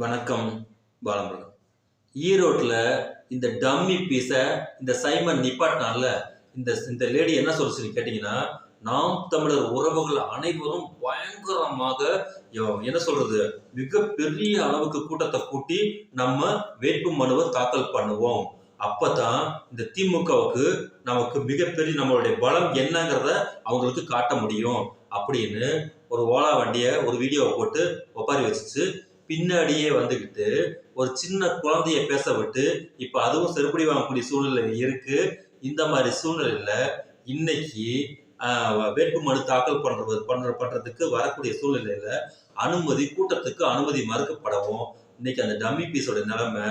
வணக்கம் பாலமுருகன். ஈரோட்டில் இந்த டம்மி பீஸை இந்த சைமன் நிப்பாட்டினால இந்த இந்த லேடி என்ன சொல்லுச்சு கேட்டீங்கன்னா, நாம் தமிழர் உறவுகள் அனைவரும் பயங்கரமாக என்ன சொல்றது மிகப்பெரிய அளவுக்கு கூட்டத்தை கூட்டி நம்ம வேட்பு மனுவை தாக்கல் பண்ணுவோம். அப்பதான் இந்த திமுகவுக்கு நமக்கு மிகப்பெரிய நம்மளுடைய பலம் என்னங்கிறத அவங்களுக்கு காட்ட முடியும் அப்படின்னு ஒரு ஓலா வண்டியை ஒரு வீடியோவை போட்டு ஒப்பாரி வச்சுச்சு. பின்னாடியே வந்துக்கிட்டு ஒரு சின்ன குழந்தைய பேச விட்டு இப்ப அதுவும் செருப்படி வாங்கக்கூடிய சூழ்நிலை இருக்கு. இந்த மாதிரி சூழ்நிலையில இன்னைக்கு வேட்பு மனு தாக்கல் பண்றதுக்கு வரக்கூடிய சூழ்நிலையில கூட்டத்துக்கு அனுமதி மறுக்கப்படவும் இன்னைக்கு அந்த டம்மி பீஸோட நிலைமை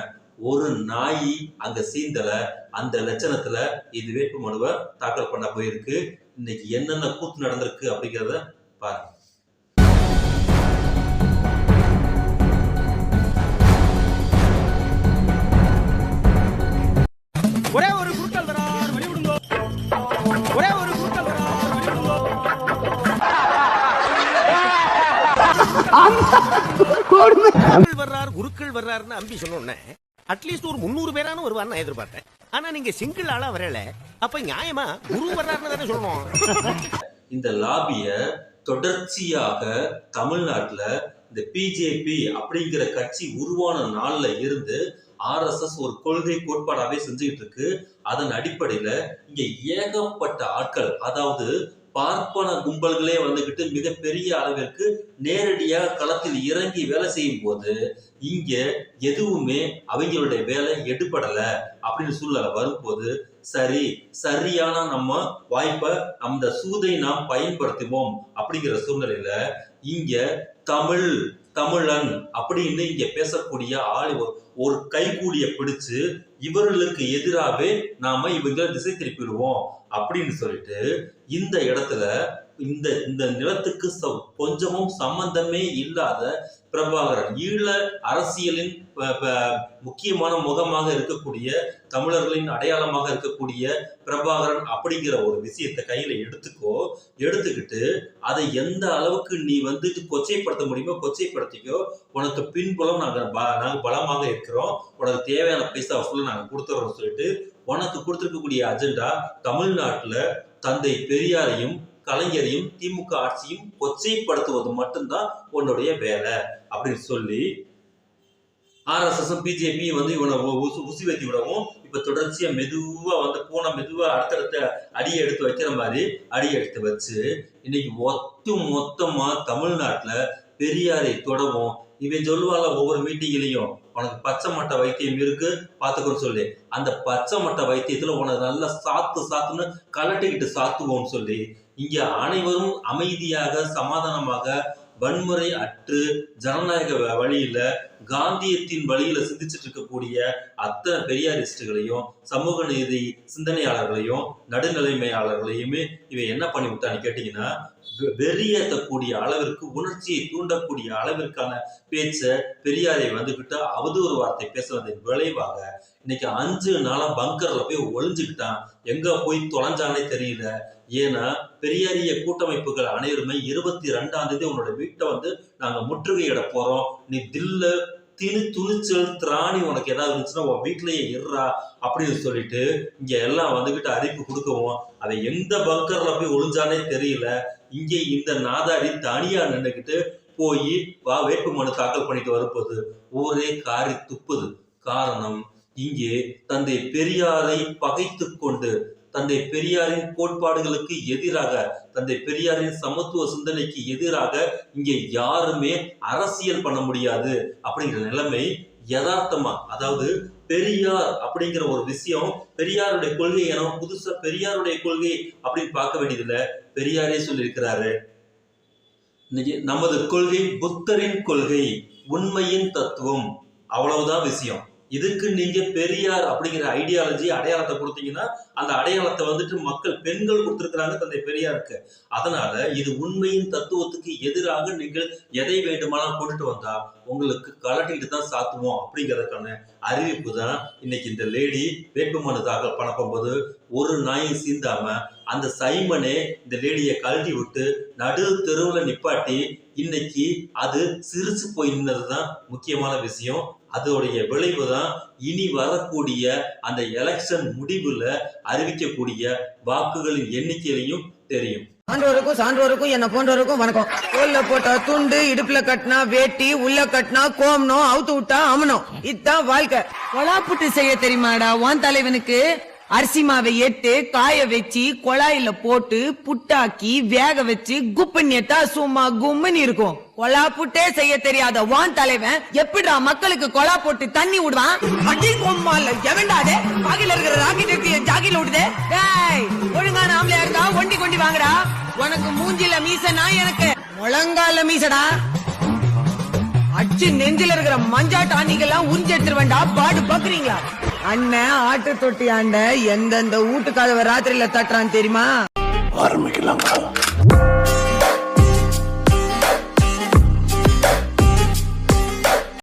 ஒரு நாய் அங்க சீந்தல அந்த லட்சணத்துல இது வேட்பு மனுவை தாக்கல் பண்ண போயிருக்கு. இன்னைக்கு என்னென்ன கூத்து நடந்திருக்கு அப்படிங்கிறத பாருங்க. ஒரே ஒரு குறுக்கல் வரார் வழி விடுங்கோ. ஒரே ஒரு குறுக்கல் வரார் வழி விடுங்கோ. வர்றார் குருக்கள் வர்றாருன்னு அம்பி சொன்னோன்னே அட்லீஸ்ட் ஒரு 300 பேரான வருவான்னு நான் எதிர்பார்த்தேன். ஆனா நீங்க சிங்கிள் ஆளா வரல, அப்ப நியாயமா குரு வர்றாருன்னு தானே சொல்லணும். இந்த லாபிய தொடர்ச்சியாக தமிழ்நாட்டுல இந்த பிஜேபி அப்படிங்கிற கட்சி உருவான நாள்ல இருந்து RSS ஒரு கொள்கை கோட்பாடாவே செஞ்சுக்கிட்டு இருக்கு. அதன் அடிப்படையில இங்க ஏகப்பட்ட ஆட்கள், அதாவது பார்ப்பன கும்பல்களே வந்துகிட்டு மிகப்பெரிய அளவிற்கு நேரடியாக களத்தில் இறங்கி வேலை செய்யும் போது இங்க எதுவுமே அவங்களுடைய வேலை எடுபடல அப்படின்னு சூழ்நிலை வரும்போது சரியான நம்ம வாய்ப்பை அந்த சூதை நாம் பயன்படுத்துவோம் அப்படிங்கிற சூழ்நிலையில இங்க தமிழன் அப்படின்னு இங்க பேசக்கூடிய ஆள் ஒரு கைகூலிய பிடிச்சு இவர்களுக்கு எதிராகவே நாம இவங்களை திசை திருப்பிடுவோம் அப்படின்னு சொல்லிட்டு இந்த இடத்துல இந்த இந்த நிலத்துக்கு கொஞ்சமும் சம்பந்தமே இல்லாத பிரபாகரன், ஈழ அரசியலின் முக்கியமான முகமாக இருக்கக்கூடிய தமிழர்களின் அடையாளமாக இருக்கக்கூடிய பிரபாகரன் அப்படிங்கிற ஒரு விஷயத்தை கையில எடுத்துக்கிட்டு அதை எந்த அளவுக்கு நீ கொச்சைப்படுத்த முடியுமோ கொச்சைப்படுத்திக்கோ, உனக்கு பின்புலம் நாங்க பலமாக இருக்கிறோம், உனக்கு தேவையான பைசா வசூல நாங்க கொடுத்துறோம் சொல்லிட்டு உனக்கு கொடுத்திருக்கக்கூடிய அஜெண்டா தமிழ்நாட்டுல தந்தை பெரியாரையும் கலைஞரையும் திமுக ஆட்சியும் கொச்சைப்படுத்துவது மட்டும்தான் உன்னுடைய வேலை அப்படின்னு சொல்லி RSS பிஜேபி இவனை உசி வைத்தி விடவும் இப்ப தொடர்ச்சியா மெதுவா பூனை மெதுவா அடுத்தடுத்த அடியை எடுத்து வைக்கிற மாதிரி அடியை எடுத்து வச்சு இன்னைக்கு மொத்தமா தமிழ்நாட்டுல பெரியாரை தொடவும். இவன் சொல்லுவாங்க ஒவ்வொரு மீட்டிங்லயும் உனக்கு பச்சை மட்டை வைத்தியம் இருக்கு பாத்துக்கோன்னு சொல்லி அந்த பச்சை மட்டை வைத்தியத்துல உனக்கு நல்லா சாத்துன்னு கலட்டிக்கிட்டு சாத்துவோம்னு சொல்லி இங்க அனைவரும் அமைதியாக சமாதானமாக வன்முறை அற்று ஜனநாயக வழியில காந்தியத்தின் வழியில சிந்திச்சுட்டு இருக்கக்கூடிய அத்தனை பெரியாரிஸ்டுகளையும் சமூக நீதி சிந்தனையாளர்களையும் நடுநிலைமையாளர்களையுமே இவன் என்ன பண்ணி விட்டான்னு கேட்டீங்கன்னா, வெறியேற்றக்கூடிய அளவிற்கு உணர்ச்சியை தூண்டக்கூடிய அளவிற்கான பேச்ச பெரியாரை வந்துகிட்டு அவதூறு வார்த்தை பேசுவதன் விளைவாக இன்னைக்கு 5 நாளா பங்கர்ல போய் ஒளிஞ்சுக்கிட்டான். எங்க போய் தொலைஞ்சானே தெரியல. ஏன்னா பெரியாரிய கூட்டமைப்புகள் அனைவருமே 22ஆம் தேதி உன்னோட வீட்டை நாங்க முற்றுகையிட போறோம், நீ துணிச்சல் திராணி உனக்கு ஏதாவது இருந்துச்சுன்னா உன் வீட்லயே இருறா அப்படின்னு சொல்லிட்டு இங்க எல்லாம் அறிவிப்பு கொடுக்கவும் அதை எந்த பங்கர்ல போய் ஒளிஞ்சானே தெரியல. இங்கே இந்த நாதாரி தனியா நின்றுகிட்டு போய் வேட்பு மனு தாக்கல் பண்ணிட்டு வரும்போது ஒரே காரி துப்புது. காரணம், இங்கே தந்தை பெரியாரை பகைத்து கொண்டு தந்தை பெரியாரின் கோட்பாடுகளுக்கு எதிராக தந்தை பெரியாரின் சமத்துவ சிந்தனைக்கு எதிராக இங்கே யாருமே அரசியல் பண்ண முடியாது அப்படிங்கிற நிலைமை யதார்த்தமா, அதாவது பெரியார் அப்படிங்கிற ஒரு விஷயம் பெரியாருடைய கொள்கை என புதுசா பெரியாருடைய கொள்கை அப்படின்னு பார்க்க வேண்டியதில்ல. பெரியாரே சொல்லியிருக்கிறாரு, இன்னைக்கு நமது கொள்கை புத்தரின் கொள்கை, உண்மையின் தத்துவம், அவ்வளவுதான் விஷயம். இதுக்கு நீங்க பெரியார் அப்படிங்கிற ஐடியாலஜி அடையாளத்தை கொடுத்தீங்கன்னா அந்த அடையாளத்தை மக்கள் பெண்கள் கொடுத்திருக்கிறாங்க தந்தை பெரியாருக்கு. அதனால இது உண்மையின் தத்துவத்துக்கு எதிராக நீங்கள் எதை வேண்டுமானாலும் கொண்டுட்டு வந்தா உங்களுக்கு கலட்டிட்டு தான் சாத்துவோம் அப்படிங்கிறதுக்கான அறிவிப்பு தான் இன்னைக்கு இந்த லேடி வேட்புமனு தாக்கல் பண்ண போகும்போது ஒரு நாயும் சீந்தாம அந்த சைமனே இந்த லேடியை கழட்டி விட்டு நடு தெருவுல நிப்பாட்டி இன்னைக்கு அது சிரிச்சு போய் நின்னதுதான் முக்கியமான விஷயம். அதோடைய விளைவு தான் இனி வரக்கூடிய அந்த எலெக்ஷன் முடிவுல அறிவிக்கக்கூடிய வாக்குகளின் எண்ணிக்கையிலையும் தெரியும். சான்றோருக்கும் என்ன போன்றோருக்கும் வணக்கம். தோல்ல போட்டா துண்டு, இடுப்புல கட்டினா வேட்டி, உள்ள கட்டினா கோமனம், அவுத்து விட்டா அமனம். இதுதான் வாழ்க்கை. கொலாப்புட்டு செய்ய தெரியுமாடா உன் தலைவனுக்கு? அரிசி மாவை எட்டு காய வச்சு கொழாயில போட்டு புட்டாக்கி வேக வச்சு குப்பண்ணியத்தா சும்மா கும்மனி இருக்கும். கொலா புட்டே செய்ய தெரியாத வான் தலைவன் எப்படிடா மக்களுக்கு கொலா போட்டு தண்ணி விடுவான்? அடி கொம்மால எவன்டாதே பாகில இருக்கிற ராக்கெட் எடுத்து ஜாகில விடுதே. டேய் ஒழுங்கான ஆம்பளையா இருந்தா ஒண்டி கொண்டி வாங்குடா. உனக்கு மூஞ்சில மீசனா எனக்கு முழங்கால மீசடா. அச்சு நெஞ்சில இருக்கிற மஞ்சா டானிக்கெல்லாம் உறிஞ்சு எடுத்துருவேன்டா. பாடு பாக்குறீங்களா? அண்ணன் ஆட்டு தொட்டி ஆண்ட எந்தெந்த வீட்டு கதவை ராத்திரியில தட்டுறான் தெரியுமா? ஆரம்பிக்கலாம்.